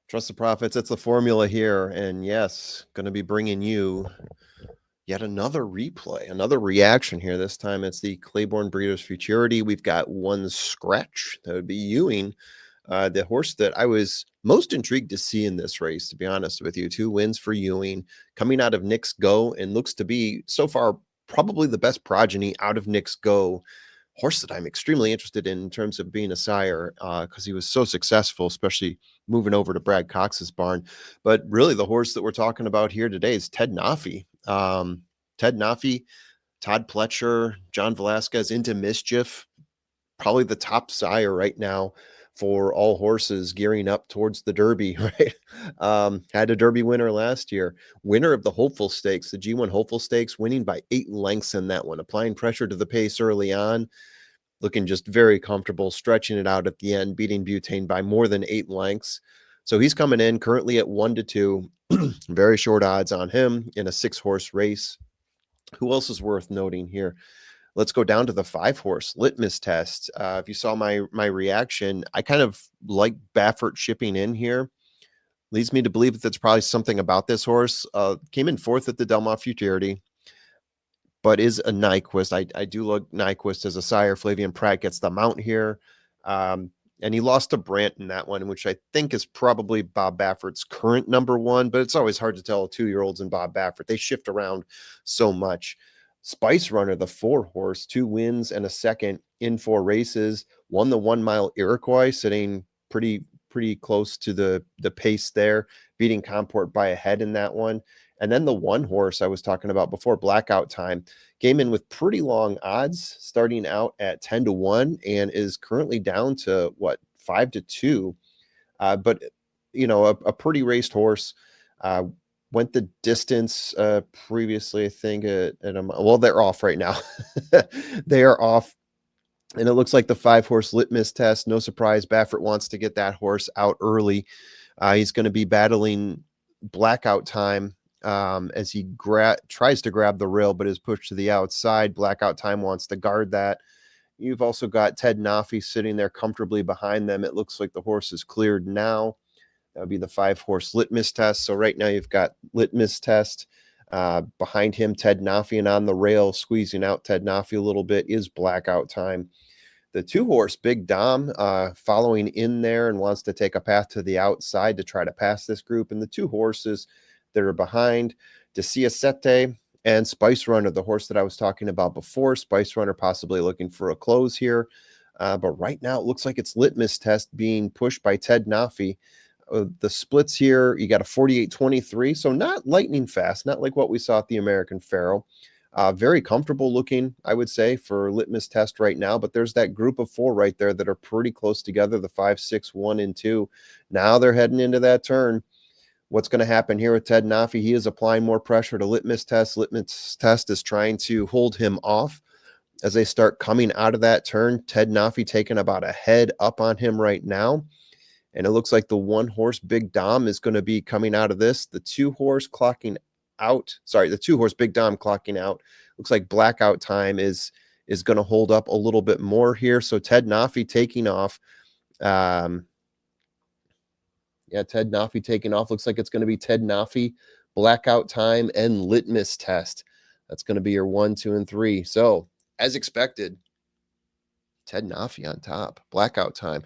Trust the profits. It's the formula here. And yes, going to be bringing you yet another replay, another reaction here. This time it's the Claiborne Breeders' Futurity. We've got one scratch. That would be Ewing, the horse that I was most intrigued to see in this race, to be honest with you. 2 wins for Ewing coming out of Nick's Go and looks to be so far probably the best progeny out of Nick's Go. Horse that I'm extremely interested in terms of being a sire because he was so successful, especially moving over to Brad Cox's barn. But really, the horse that we're talking about here today is Ted Noffey. Ted Noffey, Todd Pletcher, John Velasquez into Mischief, probably the top sire right now for all horses gearing up towards the Derby, right? Had a Derby winner last year, winner of the Hopeful Stakes, the G1 Hopeful Stakes, winning by 8 lengths in that one, applying pressure to the pace early on, looking just very comfortable, stretching it out at the end, beating Butane by more than 8 lengths. So he's coming in currently at 1-2, very short odds on him in a 6-horse race. Who else is worth noting here? Let's go down to the 5-horse Litmus test. If you saw my reaction, I kind of like Baffert shipping in here. Leads me to believe that that's probably something about this horse. Came in 4th at the Delmont Futurity, but is a Nyquist. I do look Nyquist as a sire. Flavian Pratt gets the mount here. And he lost to Brant in that one, which I think is probably Bob Baffert's current number 1, but it's always hard to tell 2-year-olds and Bob Baffert. They shift around so much. Spice Runner, the 4-horse, 2 wins and a second in 4 races, won the 1 mile Iroquois, sitting pretty close to the pace there, beating Comport by a head in that one. And then the 1 horse I was talking about before, Blackout Time, came in with pretty long odds, starting out at 10-1 and is currently down to 5-2. But a pretty raced horse. Went the distance previously, I think. Well, they're off right now. They are off. And it looks like the 5-horse Litmus test. No surprise, Baffert wants to get that horse out early. He's going to be battling Blackout Time as he tries to grab the rail, but is pushed to the outside. Blackout Time wants to guard that. You've also got Ted Noffey sitting there comfortably behind them. It looks like the horse is cleared now. That would be the 5-horse Litmus test. So right now you've got Litmus test. Behind him, Ted Noffey, and on the rail, squeezing out Ted Noffey a little bit, is Blackout Time. The 2-horse Big Dom following in there and wants to take a path to the outside to try to pass this group. And the 2 horses that are behind, Decia Sete and Spice Runner, the horse that I was talking about before. Spice Runner possibly looking for a close here. But right now it looks like it's Litmus test being pushed by Ted Noffey. The splits here, you got a 48-23, so not lightning fast, not like what we saw at the American Pharoah. Very comfortable looking, I would say, for Litmus test right now, but there's that group of 4 right there that are pretty close together, the 5, 6, 1, and 2. Now they're heading into that turn. What's going to happen here with Ted Noffey? He is applying more pressure to Litmus test. Litmus test is trying to hold him off as they start coming out of that turn. Ted Noffey taking about a head up on him right now. And it looks like the 1-horse Big Dom is going to be coming out of this. The 2-horse clocking out. Sorry, the 2-horse Big Dom clocking out. Looks like Blackout Time is going to hold up a little bit more here. So Ted Noffey taking off. Ted Noffey taking off. Looks like it's going to be Ted Noffey, Blackout Time, and Litmus test. That's going to be your 1, 2, and 3. So, as expected, Ted Noffey on top. Blackout Time.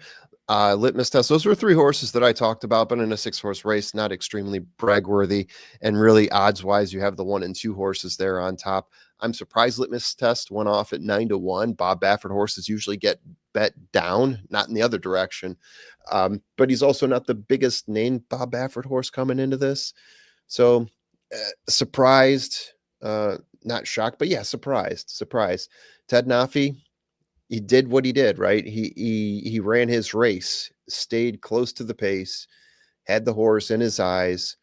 Litmus test. Those were 3 horses that I talked about, but in a 6-horse race, not extremely brag-worthy. And really, odds-wise, you have the 1 and 2 horses there on top. I'm surprised Litmus test went off at 9-1. Bob Baffert horses usually get bet down, not in the other direction. But he's also not the biggest named Bob Baffert horse coming into this. So surprised, not shocked, but yeah, surprised. Ted Noffey, he did what he did, right? He ran his race, stayed close to the pace, had the horse in his eyes,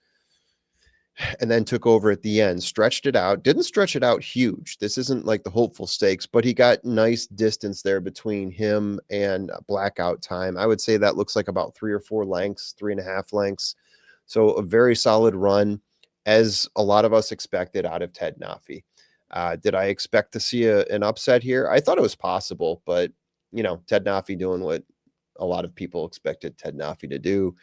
and then took over at the end, stretched it out, didn't stretch it out huge. This isn't like the Hopeful Stakes, but he got nice distance there between him and Blackout Time. I would say that looks like about 3 or 4 lengths, 3.5 lengths. So a very solid run, as a lot of us expected out of Ted Noffey. Did I expect to see an upset here? I thought it was possible, but Ted Noffey doing what a lot of people expected Ted Noffey to do.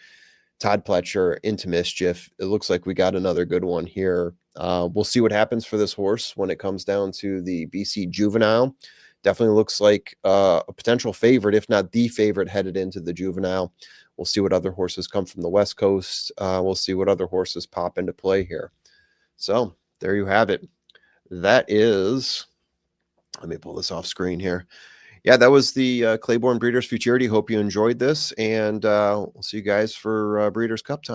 Todd Pletcher into Mischief. It looks like we got another good one here. We'll see what happens for this horse when it comes down to the BC Juvenile. Definitely looks like a potential favorite, if not the favorite, headed into the Juvenile. We'll see what other horses come from the West Coast. We'll see what other horses pop into play here. So there you have it. That is, let me pull this off screen here. Yeah, that was the Claiborne Breeders' Futurity. Hope you enjoyed this, and we'll see you guys for Breeders' Cup time.